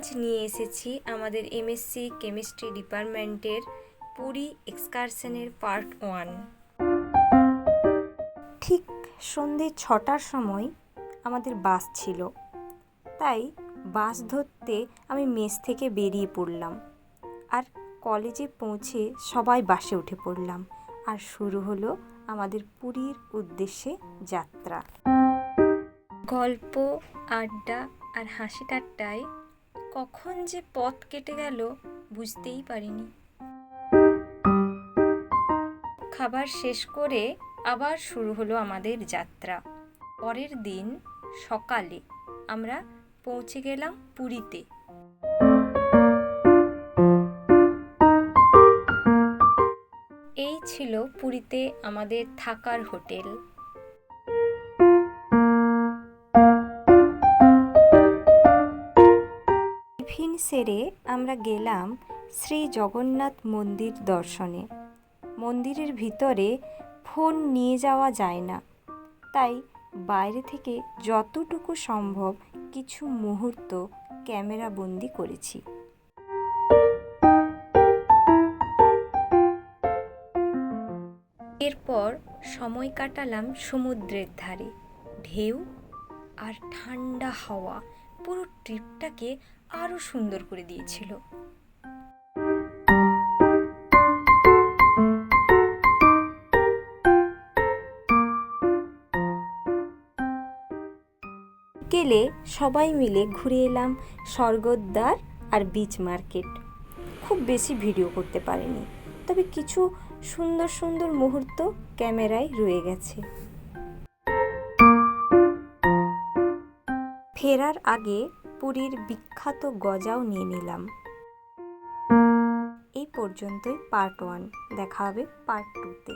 আজ নিয়ে এসেছি আমাদের এমএসসি কেমিস্ট্রি ডিপার্টমেন্টের পুরী এক্সকারশনের পার্ট 1। ঠিক সন্ধে 6টার সময় আমাদের বাস ছিল, তাই বাস ধরতে আমি মেস থেকে বেরিয়ে পড়লাম। আর কলেজে পৌঁছে সবাই বাসে উঠে পড়লাম, আর শুরু হলো আমাদের পুরীর উদ্দেশ্যে যাত্রা। গল্প, আড্ডা আর হাসি ঠাট্টায় কখন যে পথ কেটে গেল বুঝতেই পারিনি। খাবার শেষ করে আবার শুরু হলো আমাদের যাত্রা। পরের দিন সকালে আমরা পৌঁছে গেলাম পুরীতে। এই ছিল পুরীতে আমাদের থাকার হোটেল। টিফিন সেরে আমরা গেলাম শ্রী জগন্নাথ মন্দির দর্শনে। মন্দিরের ভিতরে ফোন নিয়ে যাওয়া যায় না, তাই বাইরে থেকে যতটুকু সম্ভব কিছু মুহূর্ত ক্যামেরা বন্দি করেছি। এরপর সময় কাটালাম সমুদ্রের ধারে। ঢেউ আর ঠান্ডা হাওয়া পুরো ট্রিপটাকে আরো সুন্দর করে দিয়েছিল। গেলে সবাই মিলে ঘুরে এলাম স্বর্গদ্বার আর বিচ মার্কেট। খুব বেশি ভিডিও করতে পারিনি, তবে কিছু সুন্দর সুন্দর মুহূর্ত ক্যামেরায় রয়ে গেছে। ফেরার আগে পুরীর বিখ্যাত গজাও নিয়ে নিলাম। এই পর্যন্তই পার্ট 1, দেখা হবে পার্ট 2-তে।